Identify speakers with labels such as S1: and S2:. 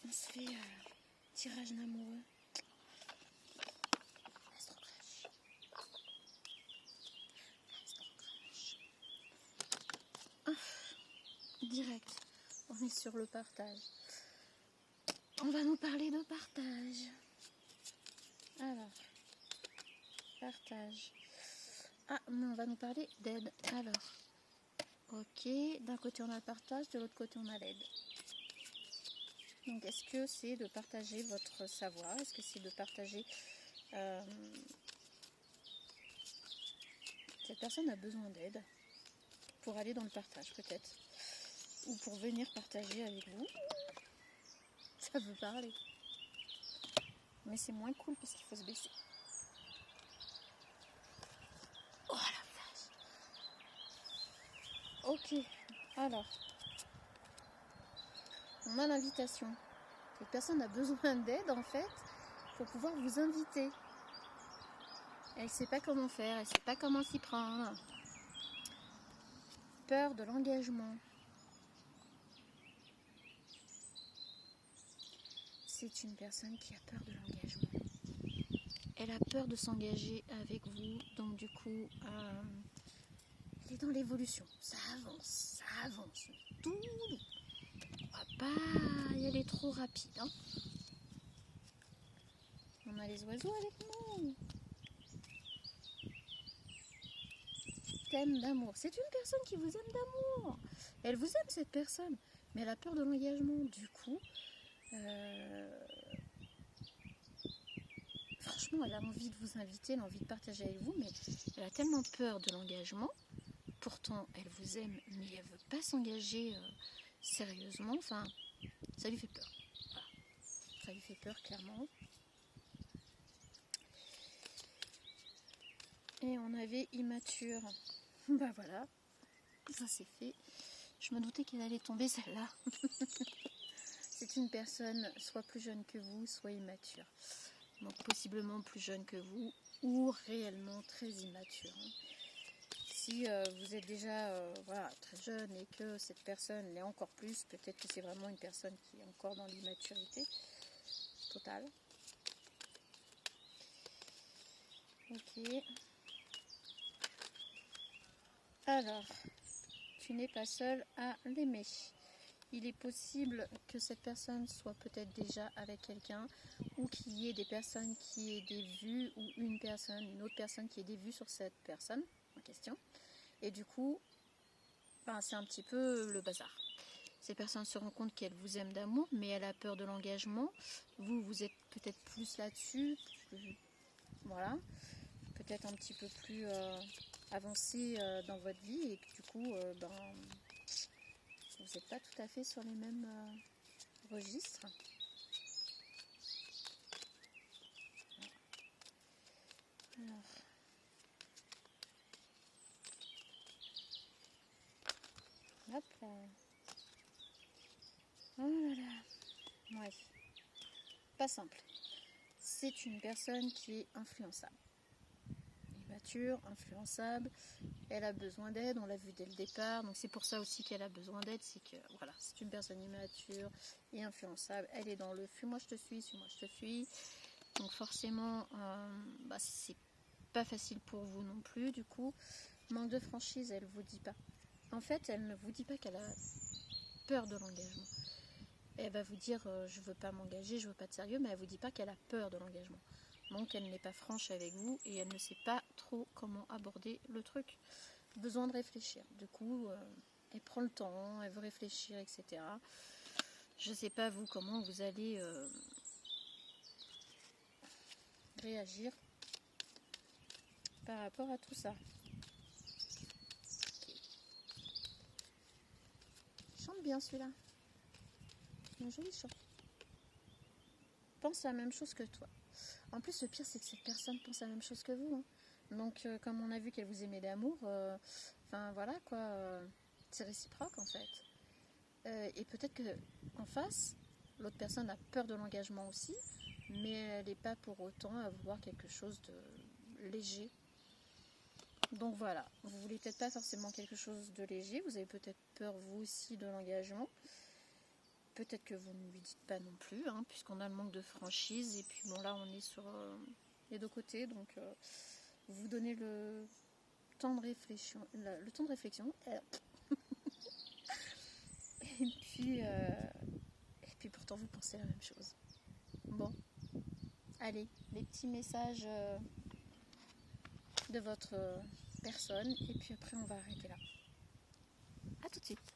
S1: On se fait tirage d'amoureux. Direct, on est sur le partage. On va nous parler de partage. Alors, partage. Ah, mais on va nous parler d'aide. Alors, ok, d'un côté on a le partage, de l'autre côté on a l'aide. Donc, est-ce que c'est de partager votre savoir? Est-ce que c'est de partager... cette personne a besoin d'aide pour aller dans le partage, peut-être. Ou pour venir partager avec vous. Ça veut parler. Mais c'est moins cool parce qu'il faut se baisser. Oh la vache. Ok, alors. On a l'invitation. Cette personne a besoin d'aide en fait pour pouvoir vous inviter. Elle ne sait pas comment faire, elle ne sait pas comment s'y prendre. Peur de l'engagement. C'est une personne qui a peur de l'engagement. Elle a peur de s'engager avec vous, donc du coup, elle est dans l'évolution. Ça avance. Tout. On va pas y aller trop rapide. Hein. On a les oiseaux avec nous. Thème d'amour. C'est une personne qui vous aime d'amour. Elle vous aime cette personne, mais elle a peur de l'engagement. Du coup, franchement, elle a envie de vous inviter, elle a envie de partager avec vous, mais elle a tellement peur de l'engagement. Pourtant, elle vous aime, mais elle ne veut pas s'engager sérieusement. Enfin, ça lui fait peur. Voilà. Ça lui fait peur, clairement. Et on avait immature. Bah voilà, ça c'est fait. Je me doutais qu'elle allait tomber celle-là. C'est une personne soit plus jeune que vous, soit immature. Donc possiblement plus jeune que vous ou réellement très immature. Si vous êtes déjà voilà, très jeune et que cette personne l'est encore plus, peut-être que c'est vraiment une personne qui est encore dans l'immaturité totale. Ok. Alors, tu n'es pas seul à l'aimer. Il est possible que cette personne soit peut-être déjà avec quelqu'un ou qu'il y ait des personnes qui aient des vues ou une autre personne qui ait des vues sur cette personne en question. Et du coup, c'est un petit peu le bazar. Ces personnes se rendent compte qu'elle vous aime d'amour, mais elle a peur de l'engagement. Vous êtes peut-être plus là-dessus, voilà, peut-être un petit peu plus avancé dans votre vie et que du coup, vous n'êtes pas tout à fait sur les mêmes registres. Alors. Hop là. Oh là là. Ouais. Pas simple. C'est une personne qui est influençable. Immature, influençable. Elle a besoin d'aide, on l'a vu dès le départ. Donc c'est pour ça aussi qu'elle a besoin d'aide. C'est que voilà, c'est une personne immature et influençable. Elle est dans le fuis-moi je te suis, suis-moi je te suis. Donc forcément, c'est pas facile pour vous non plus. Du coup, manque de franchise, elle vous dit pas. En fait, elle ne vous dit pas qu'elle a peur de l'engagement. Elle va vous dire je veux pas m'engager, je veux pas de sérieux, mais elle vous dit pas qu'elle a peur de l'engagement. Donc elle n'est pas franche avec vous et elle ne sait pas trop comment aborder le truc. Besoin de réfléchir. Du coup, elle prend le temps, elle veut réfléchir, etc. Je sais pas vous comment vous allez réagir par rapport à tout ça. Okay. Chante bien celui-là. Un joli chant. Pense la même chose que toi. En plus, le pire, c'est que cette personne pense la même chose que vous. Hein. Donc, comme on a vu qu'elle vous aimait d'amour, voilà quoi, c'est réciproque en fait. Et peut-être que en face, l'autre personne a peur de l'engagement aussi, mais elle n'est pas pour autant à vouloir quelque chose de léger. Donc voilà, vous voulez peut-être pas forcément quelque chose de léger, vous avez peut-être peur vous aussi de l'engagement. peut-être que vous ne lui dites pas non plus, hein, puisqu'on a le manque de franchise. Et puis bon, là, on est sur les deux côtés. Donc, vous donnez le temps de réflexion. Le temps de réflexion. Et puis pourtant, vous pensez la même chose. Bon, allez, les petits messages de votre personne. Et puis après, on va arrêter là. À tout de suite.